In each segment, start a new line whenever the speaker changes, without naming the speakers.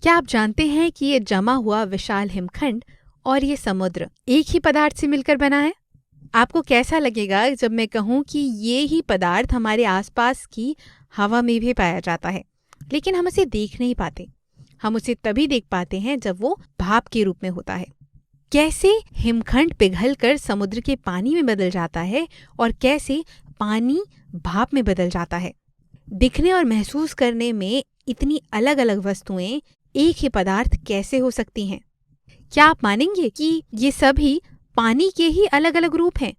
क्या आप जानते हैं कि ये जमा हुआ विशाल हिमखंड और ये समुद्र एक ही पदार्थ से मिलकर बना है? आपको कैसा लगेगा जब मैं कहूँ कि ये ही पदार्थ हमारे आसपास की हवा में भी पाया जाता है, लेकिन हम उसे देख नहीं पाते। हम उसे तभी देख पाते हैं जब वो भाप के रूप में होता है। कैसे हिमखंड पिघलकर समुद्र के पानी में बदल जाता है और कैसे पानी भाप में बदल जाता है। दिखने और महसूस करने में इतनी अलग अलग वस्तुएं एक ही पदार्थ कैसे हो सकती हैं? क्या आप मानेंगे कि ये सभी पानी के ही अलग अलग रूप हैं?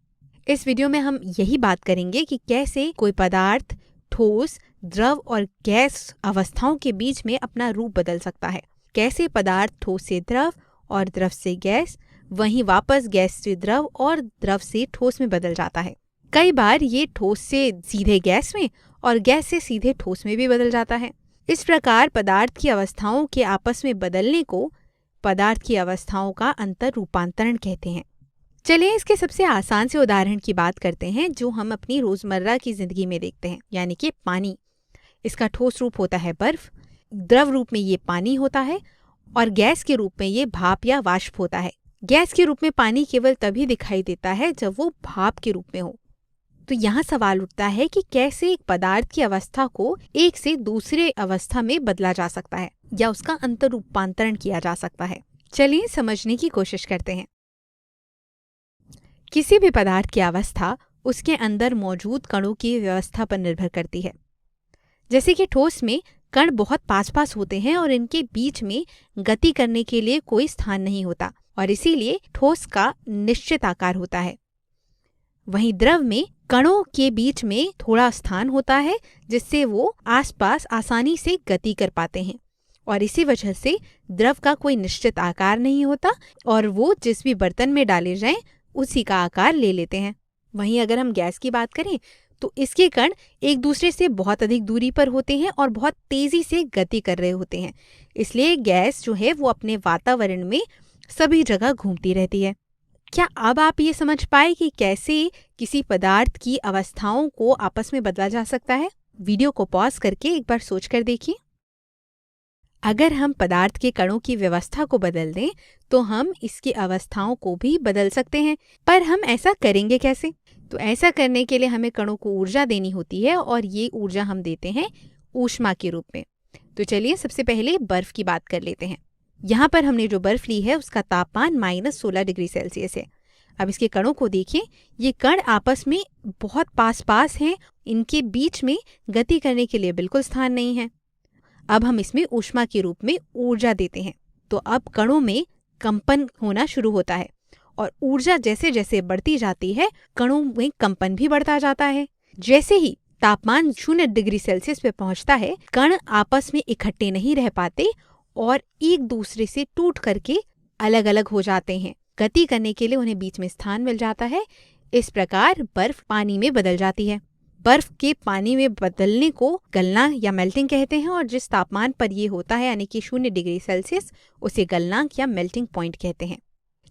इस वीडियो में हम यही बात करेंगे कि कैसे कोई पदार्थ ठोस, द्रव और गैस अवस्थाओं के बीच में अपना रूप बदल सकता है। कैसे पदार्थ ठोस से द्रव और द्रव से गैस, वहीं वापस गैस से द्रव और द्रव से ठोस में बदल जाता है। कई बार ये ठोस से सीधे गैस में और गैस से सीधे ठोस में भी बदल जाता है। इस प्रकार पदार्थ की अवस्थाओं के आपस में बदलने को पदार्थ की अवस्थाओं का अंतर रूपांतरण कहते हैं। चलिए इसके सबसे आसान से उदाहरण की बात करते हैं जो हम अपनी रोजमर्रा की जिंदगी में देखते हैं, यानी कि पानी। इसका ठोस रूप होता है बर्फ, द्रव रूप में ये पानी होता है और गैस के रूप में ये भाप या वाष्प होता है। गैस के रूप में पानी केवल तभी दिखाई देता है जब वो भाप के रूप में हो। तो यहाँ सवाल उठता है कि कैसे एक पदार्थ की अवस्था को एक से दूसरे अवस्था में बदला जा सकता है या उसका अंतर रूपांतरण किया जा सकता है। चलिए समझने की कोशिश करते हैं। किसी भी पदार्थ की अवस्था उसके अंदर मौजूद कणों की व्यवस्था पर निर्भर करती है। जैसे कि ठोस में कण बहुत पास पास होते हैं और इनके बीच में गति करने के लिए कोई स्थान नहीं होता और इसीलिए ठोस का निश्चित आकार होता है। वहीं द्रव में कणों के बीच में थोड़ा स्थान होता है जिससे वो आसपास आसानी से गति कर पाते हैं और इसी वजह से द्रव का कोई निश्चित आकार नहीं होता और वो जिस भी बर्तन में डाले जाएं उसी का आकार ले लेते हैं। वहीं अगर हम गैस की बात करें तो इसके कण एक दूसरे से बहुत अधिक दूरी पर होते हैं और बहुत तेजी से गति कर रहे होते हैं। इसलिए गैस जो है वो अपने वातावरण में सभी जगह घूमती रहती है। क्या अब आप ये समझ पाए कि कैसे किसी पदार्थ की अवस्थाओं को आपस में बदला जा सकता है? वीडियो को पॉज करके एक बार सोच कर देखिए। अगर हम पदार्थ के कणों की व्यवस्था को बदल दें तो हम इसकी अवस्थाओं को भी बदल सकते हैं, पर हम ऐसा करेंगे कैसे? तो ऐसा करने के लिए हमें कणों को ऊर्जा देनी होती है और ये ऊर्जा हम देते हैं ऊष्मा के रूप में। तो चलिए सबसे पहले बर्फ की बात कर लेते हैं। यहाँ पर हमने जो बर्फ ली है उसका तापमान -16 डिग्री सेल्सियस है। अब इसके कणों को देखिए, ये कण आपस में बहुत पास पास हैं, इनके बीच में गति करने के लिए बिल्कुल स्थान नहीं है। अब हम इसमें ऊष्मा के रूप में ऊर्जा देते हैं तो अब कणों में कंपन होना शुरू होता है और ऊर्जा जैसे जैसे बढ़ती जाती है कणों में कंपन भी बढ़ता जाता है। जैसे ही तापमान 0 डिग्री सेल्सियस पे पहुंचता है कण आपस में इकट्ठे नहीं रह पाते और एक दूसरे से टूट करके अलग अलग हो जाते हैं। गति करने के लिए उन्हें बीच में स्थान मिल जाता है। इस प्रकार बर्फ पानी में बदल जाती है। बर्फ के पानी में बदलने को गलना या मेल्टिंग कहते हैं और जिस तापमान पर ये होता है यानी कि 0 डिग्री सेल्सियस उसे गलनांक या मेल्टिंग पॉइंट कहते हैं।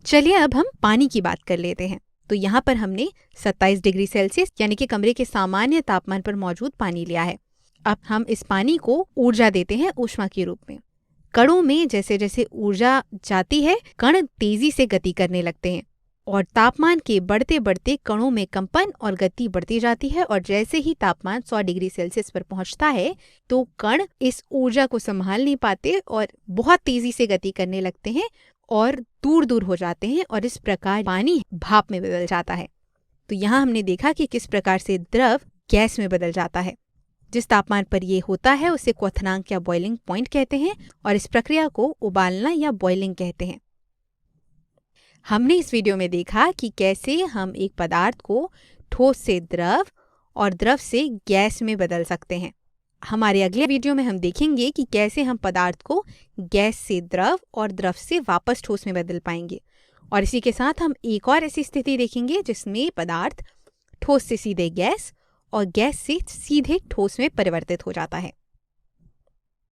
चलिए अब हम पानी की बात कर लेते हैं। तो यहाँ पर हमने 27 डिग्री सेल्सियस यानी कि कमरे के सामान्य तापमान पर मौजूद पानी लिया है। अब हम इस पानी को ऊर्जा देते हैं ऊष्मा के रूप में। कणों में जैसे जैसे ऊर्जा जाती है कण तेजी से गति करने लगते हैं और तापमान के बढ़ते बढ़ते कणों में कंपन और गति बढ़ती जाती है और जैसे ही तापमान 100 डिग्री सेल्सियस पर पहुंचता है तो कण इस ऊर्जा को संभाल नहीं पाते और बहुत तेजी से गति करने लगते हैं और दूर दूर हो जाते हैं और इस प्रकार पानी भाप में बदल जाता है। तो यहाँ हमने देखा कि किस प्रकार से द्रव गैस में बदल जाता है। जिस तापमान पर ये होता है उसे क्वथनांक या बॉइलिंग पॉइंट कहते हैं और इस प्रक्रिया को उबालना या बॉइलिंग कहते हैं। हमने इस वीडियो में देखा कि कैसे हम एक पदार्थ को ठोस से द्रव और द्रव से गैस में बदल सकते हैं। हमारे अगले वीडियो में हम देखेंगे कि कैसे हम पदार्थ को गैस से द्रव और द्रव से वापस ठोस में बदल पाएंगे। और इसी के साथ हम एक और ऐसी स्थिति देखेंगे जिसमें पदार्थ ठोस से सीधे गैस और गैस से सीधे ठोस में परिवर्तित हो जाता है।